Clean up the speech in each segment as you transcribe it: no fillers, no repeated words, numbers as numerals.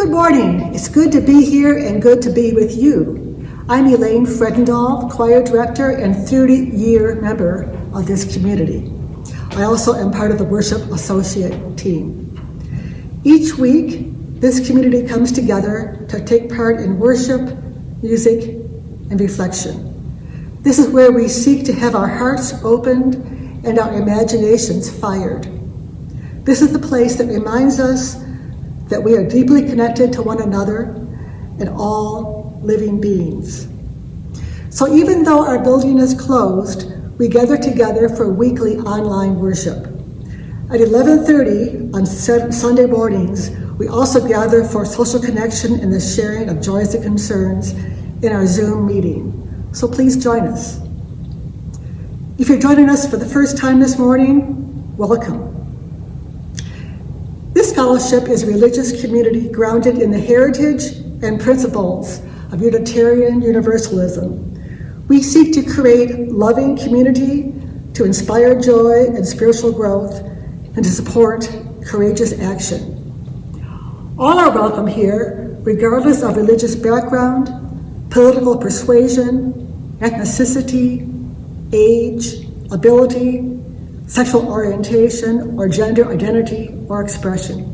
Good morning. It's good to be here and good to be with you. I'm Elaine Fredendahl, choir director and 30-year member of this community. I also am part of the worship associate team. Each week, this community comes together to take part in worship, music, and reflection. This is where we seek to have our hearts opened and our imaginations fired. This is the place that reminds us that we are deeply connected to one another and all living beings. So even though our building is closed, we gather together for weekly online worship. At 11:30 on Sunday mornings, we also gather for social connection and the sharing of joys and concerns in our Zoom meeting. So please join us. If you're joining us for the first time this morning, welcome. This fellowship is a religious community grounded in the heritage and principles of Unitarian Universalism. We seek to create loving community, to inspire joy and spiritual growth, and to support courageous action. All are welcome here, regardless of religious background, political persuasion, ethnicity, age, ability, sexual orientation, or gender identity or expression.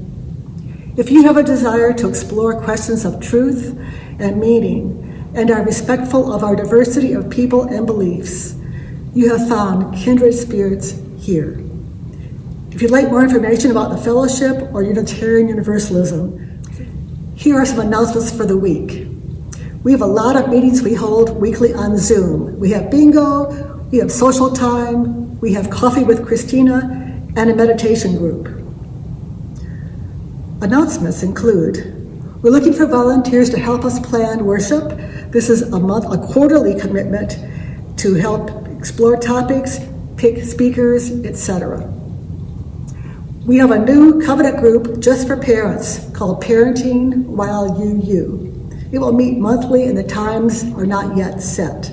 If you have a desire to explore questions of truth and meaning and are respectful of our diversity of people and beliefs, you have found kindred spirits here. If you'd like more information about the fellowship or Unitarian Universalism, here are some announcements for the week. We have a lot of meetings we hold weekly on Zoom. We have bingo, we have social time, we have coffee with Christina, and a meditation group. Announcements include, we're looking for volunteers to help us plan worship. This is a quarterly commitment to help explore topics, pick speakers, etc. We have a new covenant group just for parents called Parenting While You. It will meet monthly and the times are not yet set.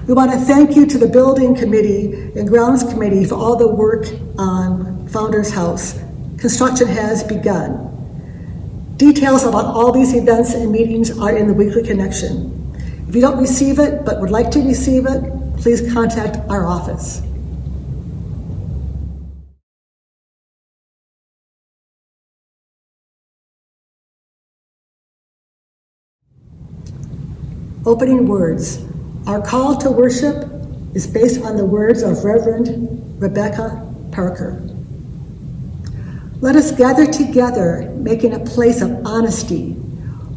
We want to thank you to the building committee and grounds committee for all the work on Founders House. Construction has begun. Details about all these events and meetings are in the weekly connection. If you don't receive it but would like to receive it, please contact our office. Opening words. Our call to worship is based on the words of Reverend Rebecca Parker. Let us gather together, making a place of honesty,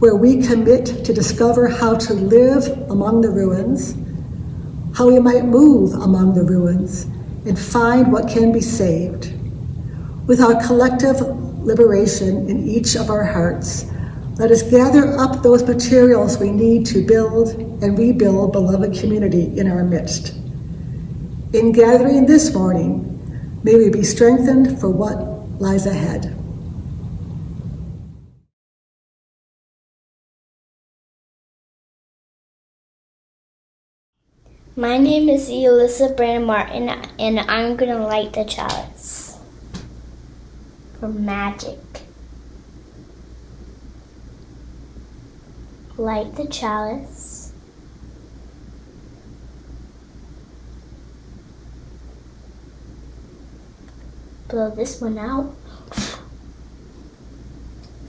where we commit to discover how to live among the ruins, how we might move among the ruins, and find what can be saved. With our collective liberation in each of our hearts, let us gather up those materials we need to build and rebuild beloved community in our midst. In gathering this morning, may we be strengthened for what lies ahead. My name is Christina Branum-Martin, and I'm going to light the chalice for magic. Light the chalice. Blow this one out.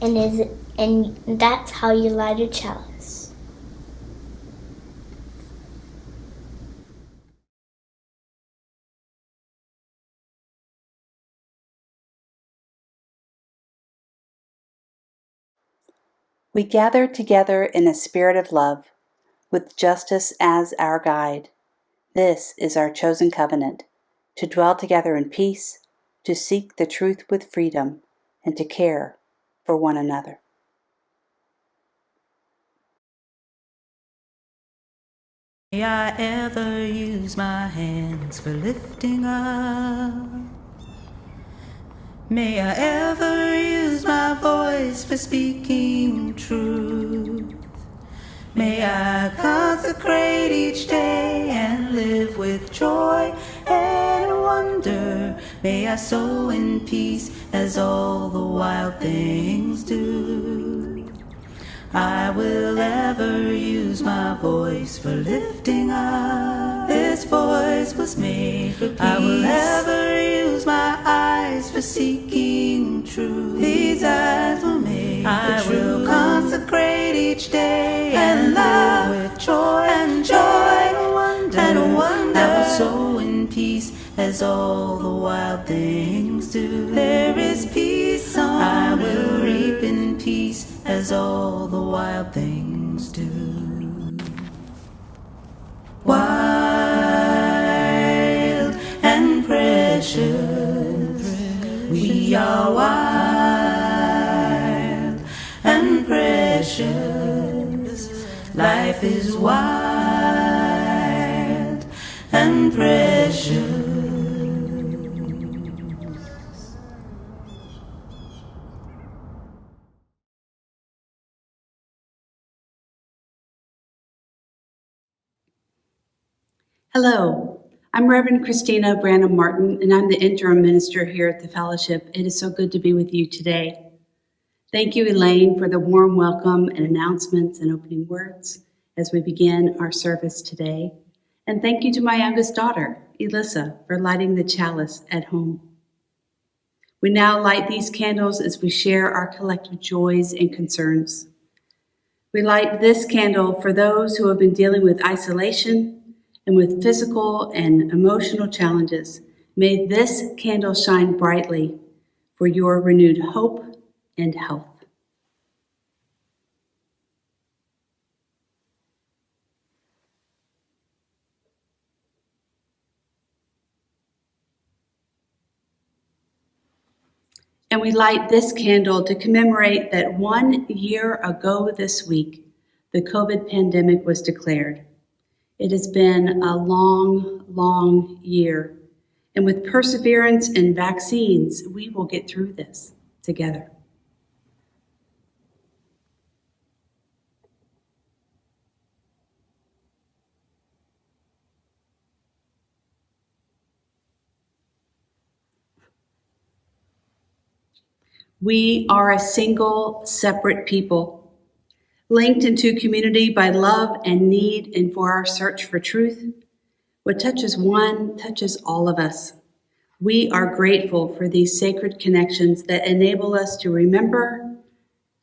And that's how you light a chalice. We gather together in a spirit of love, with justice as our guide. This is our chosen covenant, to dwell together in peace, to seek the truth with freedom, and to care for one another. May I ever use my hands for lifting up. May I ever use my voice for speaking truth. May I consecrate each day and live with joy and wonder. May I sow in peace as all the wild things do. I will ever use my voice for lifting up. This voice was made for peace. I will ever use my eyes for seeking truth. These eyes were made for truth. I will consecrate each day and love with joy and wonder. And wonder. I will sow in peace as all the wild things do. There is peace on I will reap in peace as all the wild things do. Wild and precious, we are wild and precious. Life is wild and precious. Hello, I'm Reverend Christina Branum-Martin, and I'm the interim minister here at the fellowship. It is so good to be with you today. Thank you, Elaine, for the warm welcome and announcements and opening words as we begin our service today. And thank you to my youngest daughter, Elissa, for lighting the chalice at home. We now light these candles as we share our collective joys and concerns. We light this candle for those who have been dealing with isolation and with physical and emotional challenges. May this candle shine brightly for your renewed hope and health. And we light this candle to commemorate that 1 year ago this week, the COVID pandemic was declared. It has been a long, long year. And with perseverance and vaccines, we will get through this together. We are a single, separate people, linked into community by love and need and for our search for truth. What touches one touches all of us. We are grateful for these sacred connections that enable us to remember,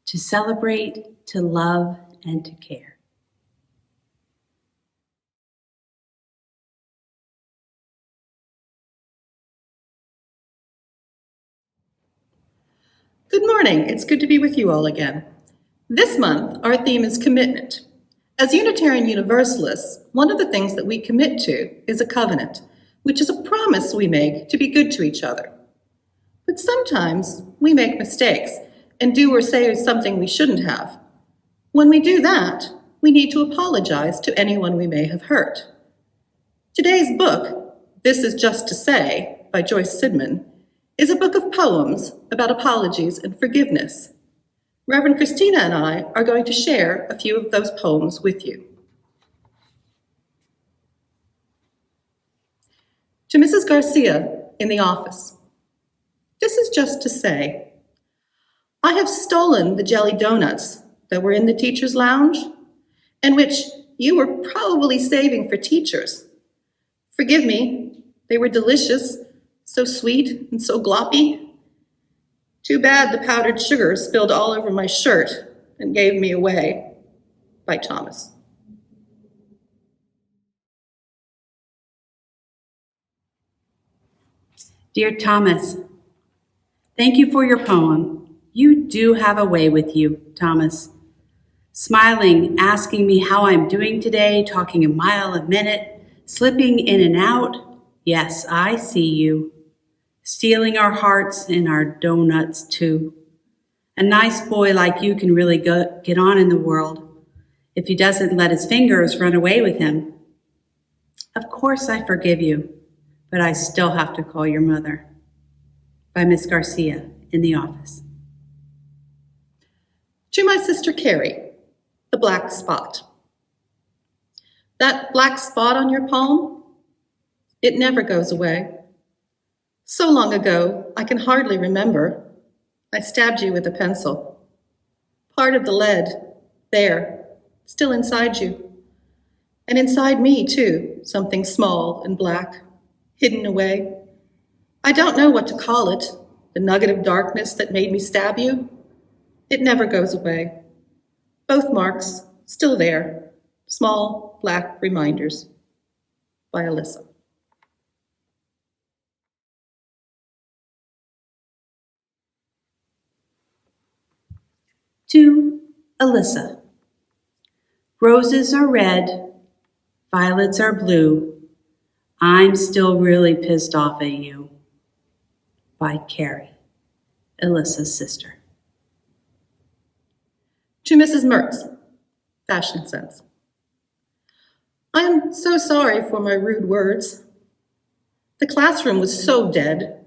to celebrate, to love, and to care. Good morning. It's good to be with you all again. This month, our theme is commitment. As Unitarian Universalists, one of the things that we commit to is a covenant, which is a promise we make to be good to each other. But sometimes we make mistakes and do or say something we shouldn't have. When we do that, we need to apologize to anyone we may have hurt. Today's book, This Is Just to Say, by Joyce Sidman, is a book of poems about apologies and forgiveness. Reverend Christina and I are going to share a few of those poems with you. To Mrs. Garcia in the office. This is just to say, I have stolen the jelly donuts that were in the teacher's lounge and which you were probably saving for teachers. Forgive me, they were delicious, so sweet and so gloppy. Too bad the powdered sugar spilled all over my shirt and gave me away. By Thomas. Dear Thomas, thank you for your poem. You do have a way with you, Thomas. Smiling, asking me how I'm doing today, talking a mile a minute, slipping in and out. Yes, I see you. Stealing our hearts and our donuts too. A nice boy like you can really get on in the world if he doesn't let his fingers run away with him. Of course I forgive you, but I still have to call your mother. By Miss Garcia in the office. To my sister Carrie, the black spot. That black spot on your palm, it never goes away. So long ago, I can hardly remember. I stabbed you with a pencil. Part of the lead there, still inside you. And inside me, too, something small and black, hidden away. I don't know what to call it, the nugget of darkness that made me stab you. It never goes away. Both marks, still there, small black reminders. By Alyssa. To Alyssa. Roses are red, violets are blue. I'm still really pissed off at you. By Carrie, Alyssa's sister. To Mrs. Mertz, Fashion Sense. I am so sorry for my rude words. The classroom was so dead.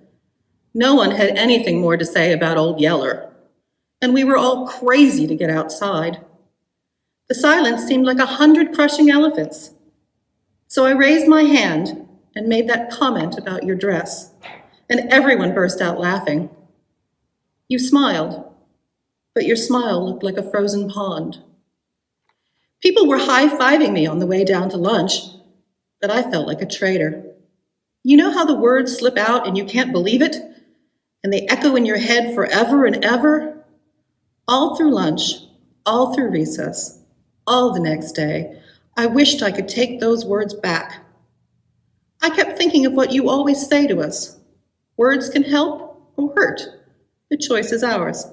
No one had anything more to say about Old Yeller, and we were all crazy to get outside. The silence seemed like 100 crushing elephants. So I raised my hand and made that comment about your dress, and everyone burst out laughing. You smiled, but your smile looked like a frozen pond. People were high-fiving me on the way down to lunch, but I felt like a traitor. You know how the words slip out and you can't believe it? And they echo in your head forever and ever? All through lunch, all through recess, all the next day, I wished I could take those words back. I kept thinking of what you always say to us. Words can help or hurt. The choice is ours.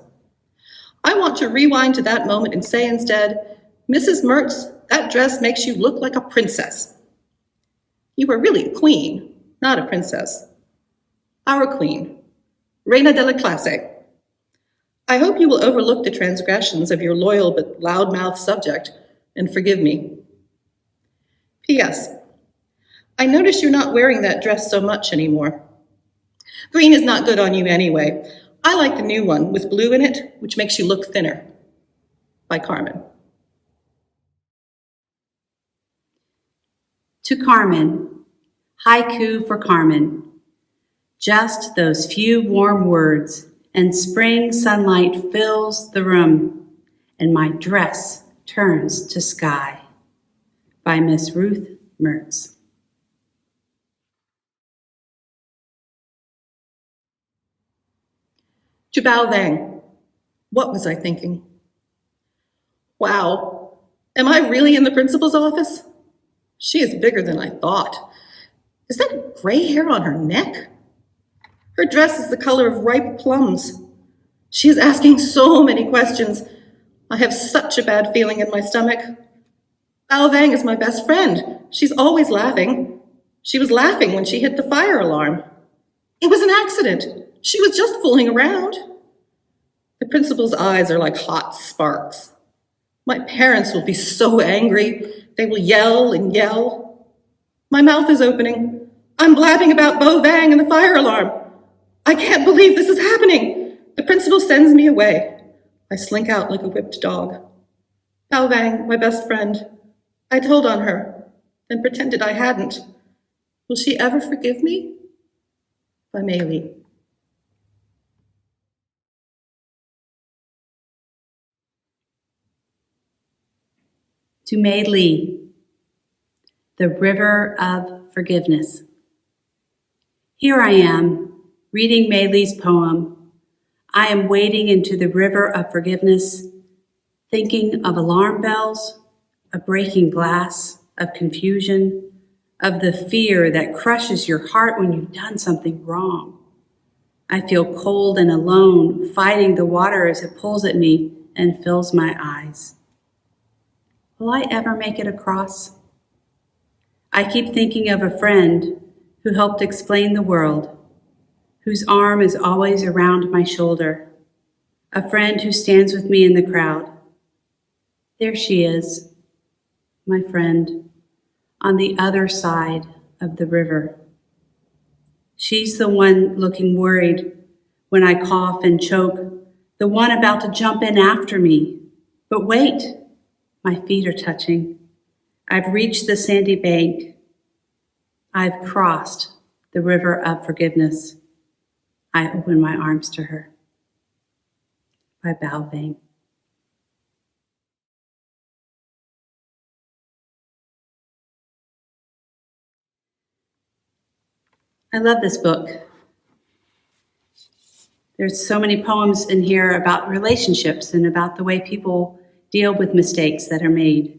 I want to rewind to that moment and say instead, Mrs. Mertz, that dress makes you look like a princess. You were really a queen, not a princess. Our queen, Reina de la Clase. I hope you will overlook the transgressions of your loyal but loudmouthed subject and forgive me. P.S. I notice you're not wearing that dress so much anymore. Green is not good on you anyway. I like the new one with blue in it, which makes you look thinner. By Carmen. To Carmen, haiku for Carmen. Just those few warm words, and spring sunlight fills the room, and my dress turns to sky. By Miss Ruth Mertz. To Bao Vang, what was I thinking? Wow, am I really in the principal's office? She is bigger than I thought. Is that gray hair on her neck? Her dress is the color of ripe plums. She is asking so many questions. I have such a bad feeling in my stomach. Bao Vang is my best friend. She's always laughing. She was laughing when she hit the fire alarm. It was an accident. She was just fooling around. The principal's eyes are like hot sparks. My parents will be so angry. They will yell and yell. My mouth is opening. I'm blabbing about Bao Vang and the fire alarm. I can't believe this is happening. The principal sends me away. I slink out like a whipped dog. Bao Vang, my best friend. I told on her, then pretended I hadn't. Will she ever forgive me? By Mei Li. To Mei Li, the River of Forgiveness. Here I am, reading Mei Li's poem. I am wading into the river of forgiveness, thinking of alarm bells, of breaking glass, of confusion, of the fear that crushes your heart when you've done something wrong. I feel cold and alone, fighting the water as it pulls at me and fills my eyes. Will I ever make it across? I keep thinking of a friend who helped explain the world, whose arm is always around my shoulder, a friend who stands with me in the crowd. There she is, my friend, on the other side of the river. She's the one looking worried when I cough and choke, the one about to jump in after me. But wait, my feet are touching. I've reached the sandy bank. I've crossed the river of forgiveness. I open my arms to her. By Bao Vang. I love this book. There's so many poems in here about relationships and about the way people deal with mistakes that are made.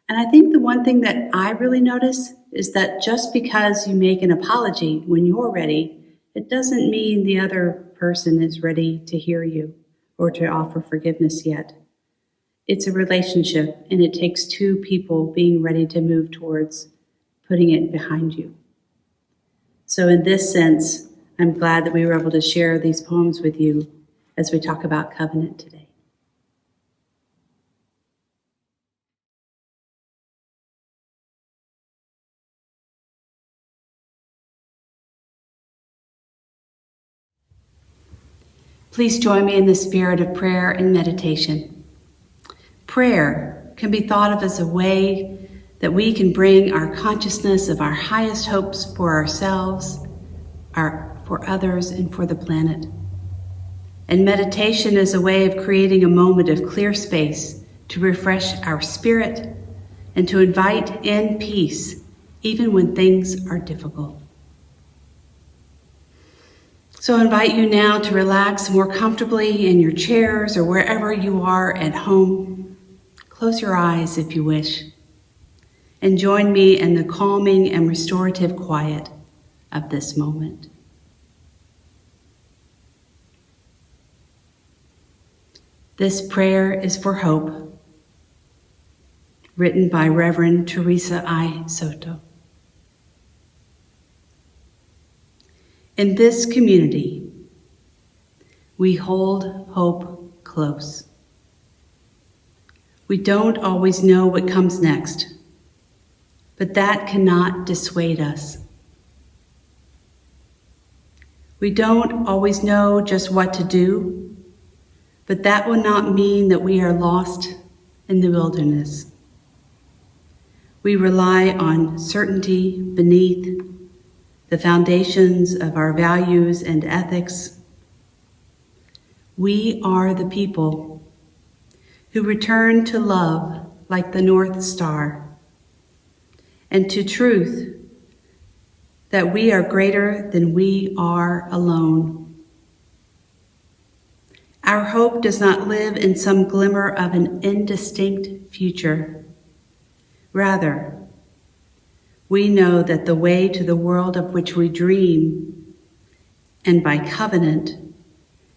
And I think the one thing that I really notice is that just because you make an apology when you're ready, it doesn't mean the other person is ready to hear you or to offer forgiveness yet. It's a relationship, and it takes two people being ready to move towards putting it behind you. So in this sense, I'm glad that we were able to share these poems with you as we talk about covenant today. Please join me in the spirit of prayer and meditation. Prayer can be thought of as a way that we can bring our consciousness of our highest hopes for ourselves, for others, and for the planet. And meditation is a way of creating a moment of clear space to refresh our spirit and to invite in peace, even when things are difficult. So I invite you now to relax more comfortably in your chairs or wherever you are at home. Close your eyes if you wish, and join me in the calming and restorative quiet of this moment. This prayer is for hope, written by Reverend Teresa I. Soto. In this community, we hold hope close. We don't always know what comes next, but that cannot dissuade us. We don't always know just what to do, but that will not mean that we are lost in the wilderness. We rely on certainty beneath the foundations of our values and ethics. We are the people who return to love like the North Star, and to truth that we are greater than we are alone. Our hope does not live in some glimmer of an indistinct future. Rather, we know that the way to the world of which we dream, and by covenant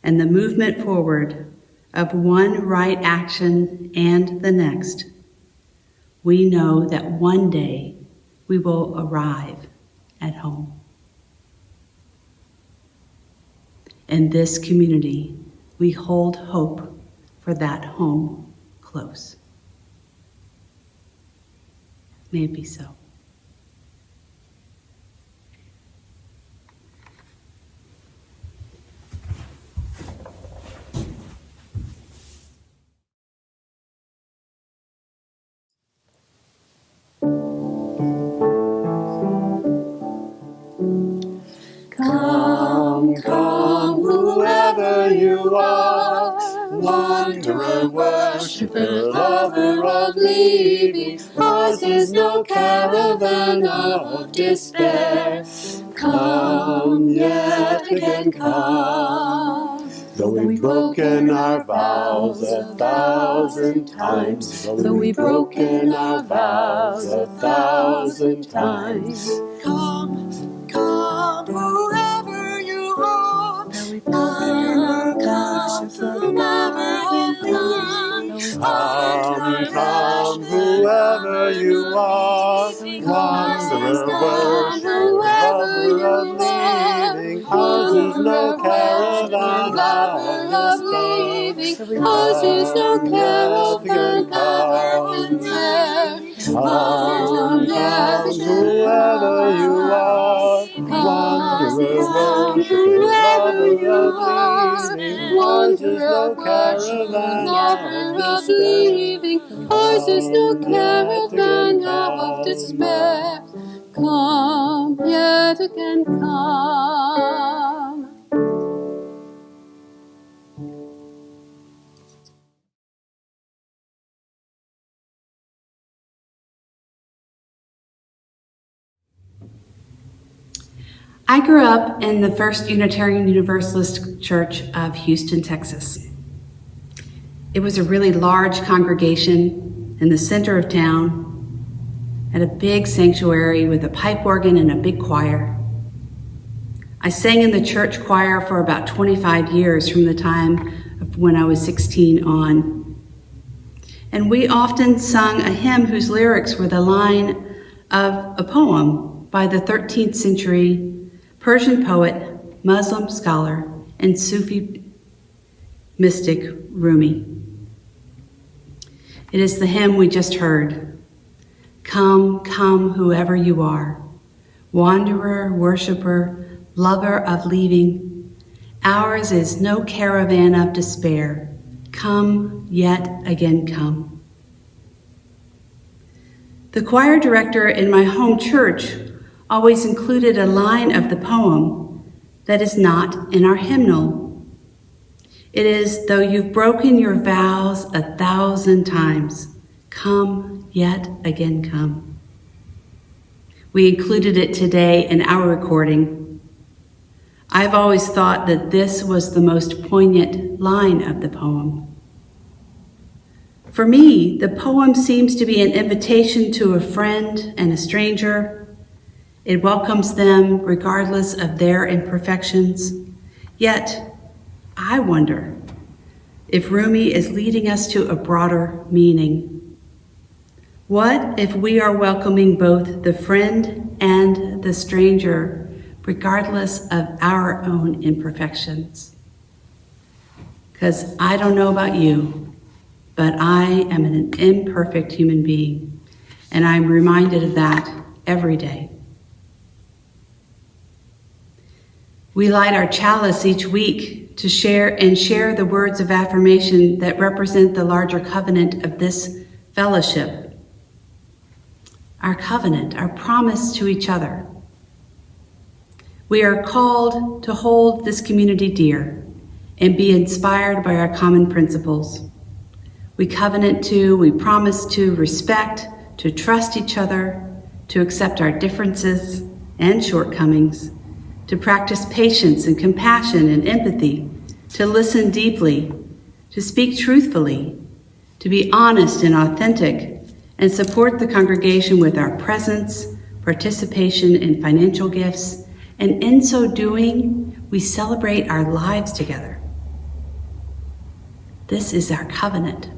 and the movement forward of one right action and the next, we know that one day we will arrive at home. In this community, we hold hope for that home close. May it be so. Come, come, whoever you are, wanderer, worshiper, lover of leaving, ours is no caravan of despair. Come, yet again come. Though we've broken our vows 1,000 times, though we've broken our vows 1,000 times, come, come, whoever you are, come, come, whoever you are, come, whoever you are, wanderer, worshiper, lover of leaving, ours is no caravan of leaving, ours is no caravan of despair. Come, yes, whoever you are, wanderer, worshiper, lover of leaving, ours is no caravan of leaving, ours is no caravan of despair. Come, yet again come. I grew up in the First Unitarian Universalist Church of Houston, Texas. It was a really large congregation in the center of town, at a big sanctuary with a pipe organ and a big choir. I sang in the church choir for about 25 years from the time of when I was 16 on. And we often sung a hymn whose lyrics were the line of a poem by the 13th century Persian poet, Muslim scholar, and Sufi mystic Rumi. It is the hymn we just heard. Come, come, whoever you are, wanderer, worshiper, lover of leaving. Ours is no caravan of despair. Come, yet again come. The choir director in my home church always included a line of the poem that is not in our hymnal. It is, though you've broken your vows 1,000 times, come, yet again come. We included it today in our recording. I've always thought that this was the most poignant line of the poem. For me, the poem seems to be an invitation to a friend and a stranger. It welcomes them regardless of their imperfections. Yet, I wonder if Rumi is leading us to a broader meaning. What if we are welcoming both the friend and the stranger, regardless of our own imperfections? Because I don't know about you, but I am an imperfect human being, and I'm reminded of that every day. We light our chalice each week to share the words of affirmation that represent the larger covenant of this fellowship. Our covenant, our promise to each other. We are called to hold this community dear and be inspired by our common principles. We promise to respect, to trust each other, to accept our differences and shortcomings, to practice patience and compassion and empathy, to listen deeply, to speak truthfully, to be honest and authentic, and support the congregation with our presence, participation, and financial gifts. And in so doing, we celebrate our lives together. This is our covenant.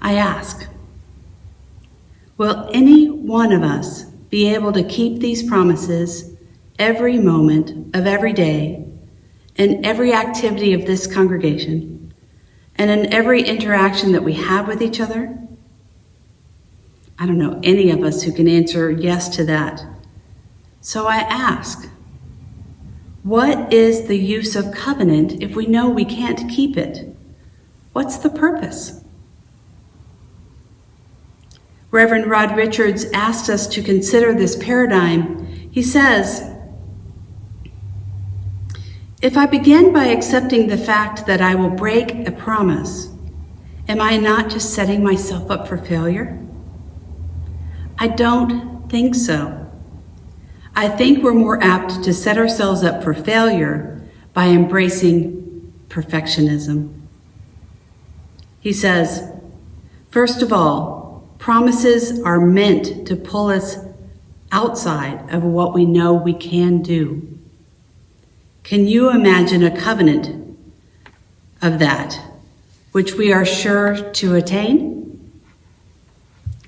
I ask, will any one of us be able to keep these promises every moment of every day, in every activity of this congregation, and in every interaction that we have with each other? I don't know any of us who can answer yes to that. So I ask, what is the use of covenant if we know we can't keep it? What's the purpose? Reverend Rod Richards asked us to consider this paradigm. He says, if I begin by accepting the fact that I will break a promise, am I not just setting myself up for failure? I don't think so. I think we're more apt to set ourselves up for failure by embracing perfectionism. He says, first of all, promises are meant to pull us outside of what we know we can do. Can you imagine a covenant of that, which we are sure to attain?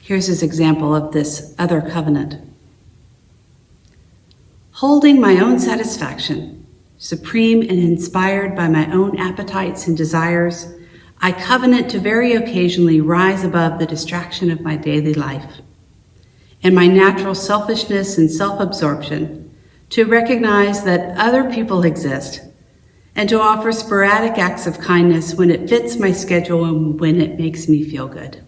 Here's his example of this other covenant. Holding my own satisfaction, supreme and inspired by my own appetites and desires, I covenant to very occasionally rise above the distraction of my daily life and my natural selfishness and self-absorption, to recognize that other people exist and to offer sporadic acts of kindness when it fits my schedule and when it makes me feel good.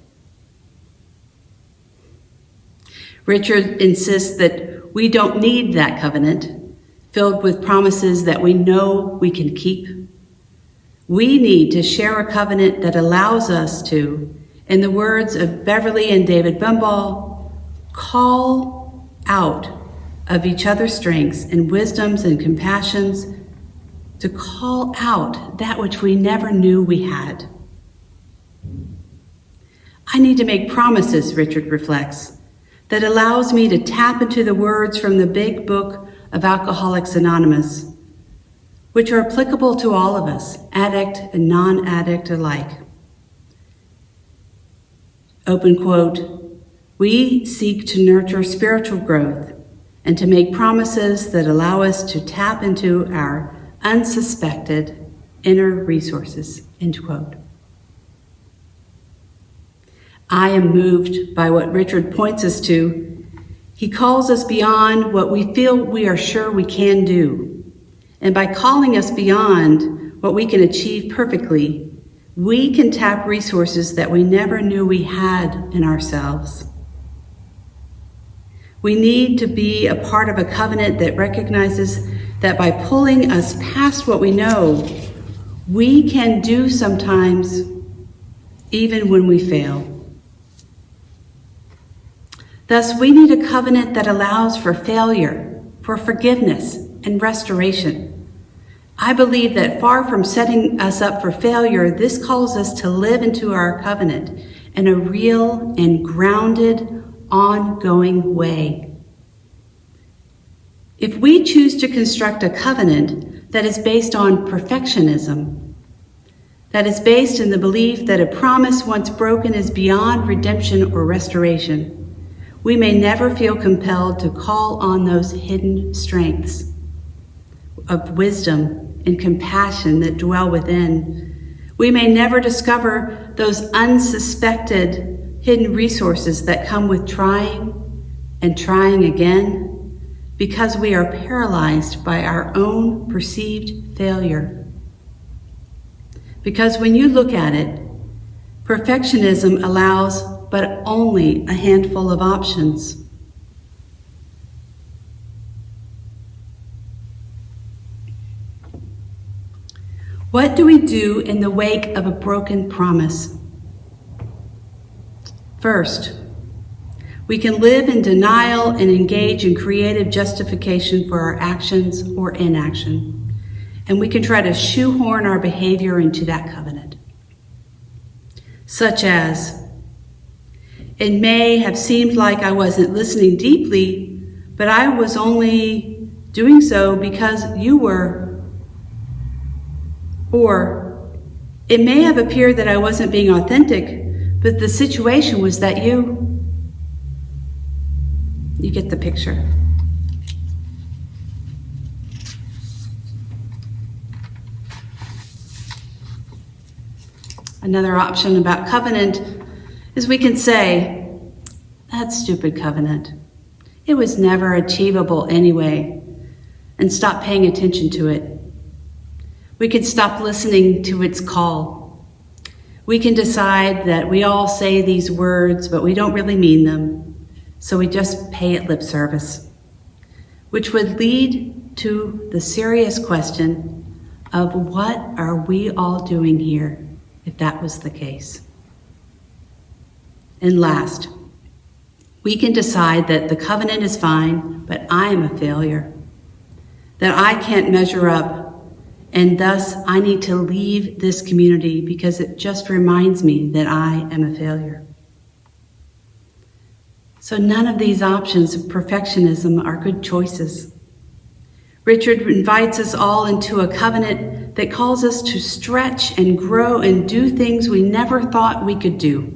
Richard insists that we don't need that covenant filled with promises that we know we can keep. We need to share a covenant that allows us to, in the words of Beverly and David Bumball, call out of each other's strengths and wisdoms and compassions to call out that which we never knew we had. I need to make promises, Richard reflects, that allows me to tap into the words from the big book of Alcoholics Anonymous, which are applicable to all of us, addict and non-addict alike. Open quote, "We seek to nurture spiritual growth and to make promises that allow us to tap into our unsuspected inner resources," end quote. I am moved by what Richard points us to. He calls us beyond what we feel we are sure we can do. And by calling us beyond what we can achieve perfectly, we can tap resources that we never knew we had in ourselves. We need to be a part of a covenant that recognizes that by pulling us past what we know, we can do sometimes even when we fail. Thus, we need a covenant that allows for failure, for forgiveness, and restoration. I believe that far from setting us up for failure, this calls us to live into our covenant in a real and grounded, ongoing way. If we choose to construct a covenant that is based on perfectionism, that is based in the belief that a promise once broken is beyond redemption or restoration, we may never feel compelled to call on those hidden strengths of wisdom and compassion that dwell within. We may never discover those unsuspected hidden resources that come with trying and trying again because we are paralyzed by our own perceived failure. Because when you look at it, perfectionism allows but only a handful of options. What do we do in the wake of a broken promise? First, we can live in denial and engage in creative justification for our actions or inaction, and we can try to shoehorn our behavior into that covenant. Such as, it may have seemed like I wasn't listening deeply, but I was only doing so because you were. Or, it may have appeared that I wasn't being authentic, but the situation was that you get the picture. Another option about covenant is we can say, that stupid covenant, it was never achievable anyway, and stop paying attention to it. We can stop listening to its call. We can decide that we all say these words, but we don't really mean them, so we just pay it lip service, which would lead to the serious question of what are we all doing here if that was the case? And last, we can decide that the covenant is fine, but I am a failure, that I can't measure up, and thus I need to leave this community because it just reminds me that I am a failure. So none of these options of perfectionism are good choices. Richard invites us all into a covenant that calls us to stretch and grow and do things we never thought we could do,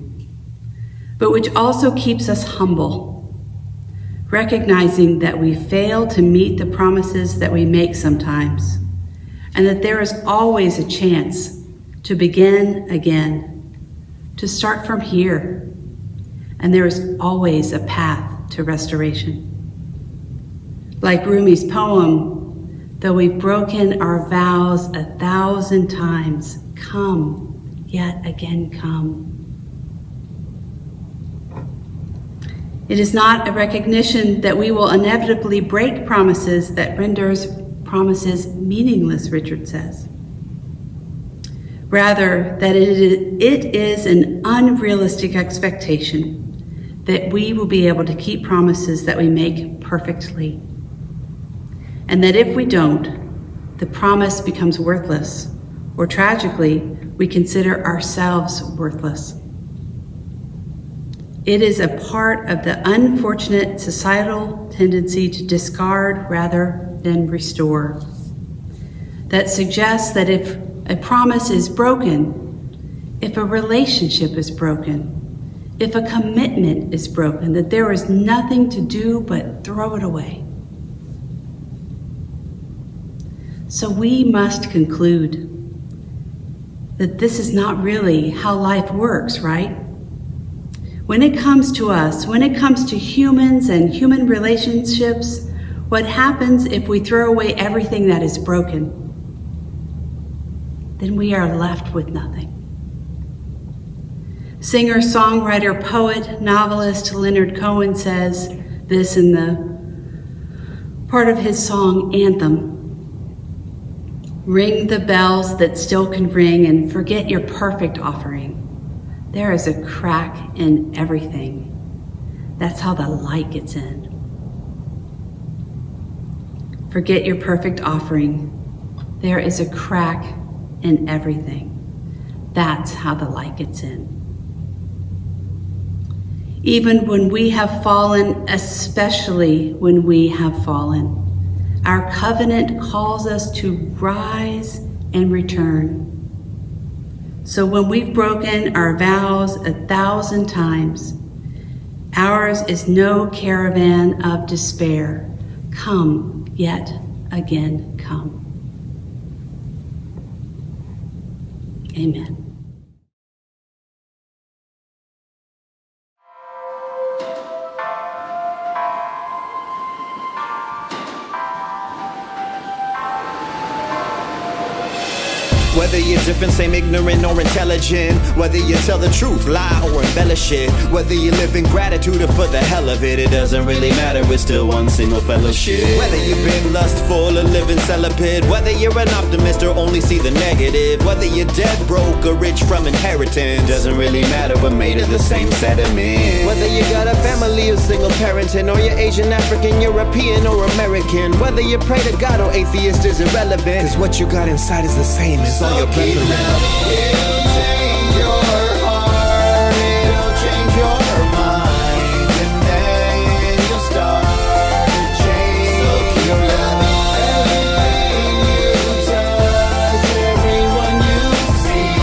but which also keeps us humble, recognizing that we fail to meet the promises that we make sometimes, and that there is always a chance to begin again, to start from here, and there is always a path to restoration. Like Rumi's poem, though we've broken our vows 1,000 times, come, yet again come. It is not a recognition that we will inevitably break promises that renders promises meaningless, Richard says. Rather, that it is an unrealistic expectation that we will be able to keep promises that we make perfectly. and that if we don't, the promise becomes worthless, or tragically, we consider ourselves worthless. It is a part of the unfortunate societal tendency to discard rather than restore, that suggests that if a promise is broken, if a relationship is broken, if a commitment is broken, that there is nothing to do but throw it away. So we must conclude that this is not really how life works, right? When it comes to us, when it comes to humans and human relationships, what happens if we throw away everything that is broken? Then we are left with nothing. Singer, songwriter, poet, novelist Leonard Cohen says this in the part of his song Anthem. Ring the bells that still can ring and forget your perfect offering. There is a crack in everything. That's how the light gets in. Forget your perfect offering. There is a crack in everything. That's how the light gets in. Even when we have fallen, especially when we have fallen, our covenant calls us to rise and return. So when we've broken our vows 1,000 times, ours is no caravan of despair. Come, yet again come. Amen. Whether you're different, same ignorant or intelligent, whether you tell the truth, lie or embellish it, whether you live in gratitude or for the hell of it, it doesn't really matter, it's still one single fellowship. Whether you've been lustful or living celibate, whether you're an optimist or only see the negative, whether you're dead broke or rich from inheritance, doesn't really matter, we're made of the same sediment. Whether you got a family or single parenting, or you're Asian, African, European or American, whether you pray to God or atheist is irrelevant, cause what you got inside is the same as all your preference. It'll change your heart, it'll change your mind, and then you'll start to change. So keep loving everything you touch, everyone you see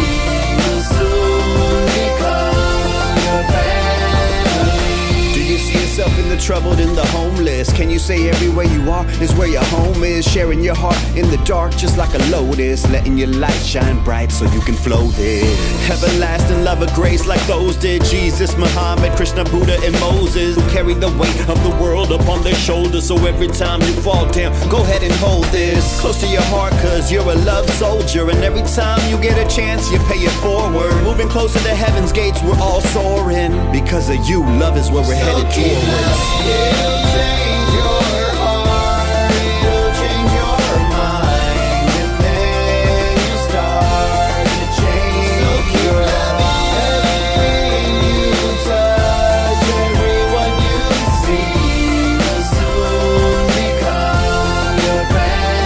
will soon become your family. Do you see yourself in the troubled, in the homeless? Can you say everywhere you are is where your home is? Sharing your heart in the dark just like a lotus, letting your light shine bright so you can flow there. Everlasting love of grace like those did Jesus, Muhammad, Krishna, Buddha, and Moses, who carried the weight of the world upon their shoulders. So every time you fall down, go ahead and hold this close to your heart, cause you're a love soldier, and every time you get a chance, you pay it forward. Moving closer to heaven's gates, we're all soaring. Because of you, love is where we're headed towards. It'll change your heart, it'll change your mind, and then you start to change. So keep loving everything you touch, everyone you see will soon become your family.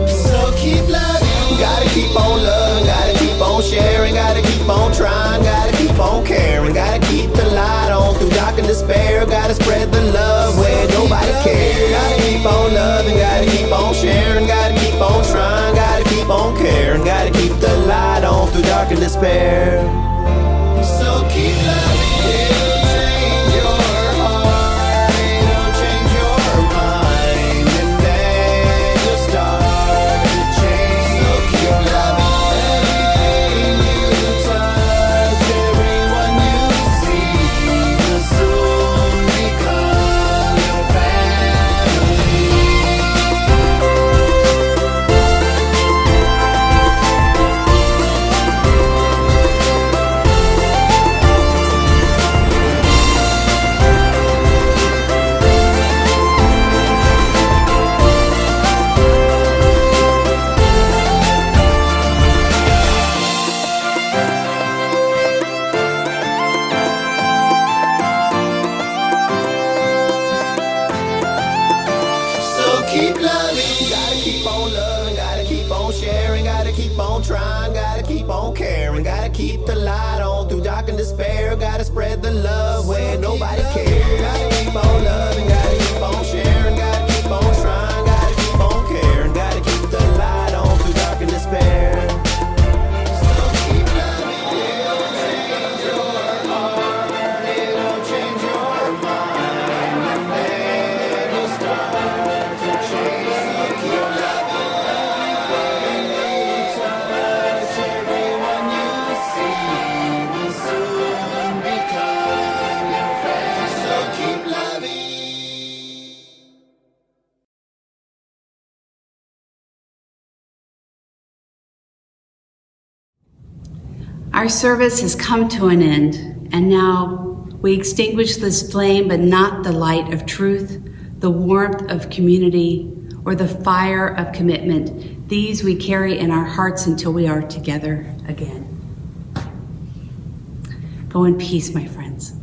So keep loving, gotta keep on loving, gotta keep on sharing, gotta keep on trying, gotta keep on caring, gotta keep the light on through dark and despair, gotta spread the love where nobody cares. Gotta keep on loving, gotta keep on sharing, gotta keep on trying, gotta keep on caring, gotta keep the light on through dark and despair. So keep loving, it'll change your heart, it'll change your mind, and then you'll start to change. So keep loving everything you touch, everyone you see will soon become your family. dark and despair. Gotta spread the love where nobody cares. Gotta keep on loving, gotta keep on sharing, gotta keep on trying, gotta keep on caring, gotta keep the light on through dark and despair. Our service has come to an end, and now we extinguish this flame, but not the light of truth, the warmth of community, or the fire of commitment. These we carry in our hearts until we are together again. Go in peace, my friends.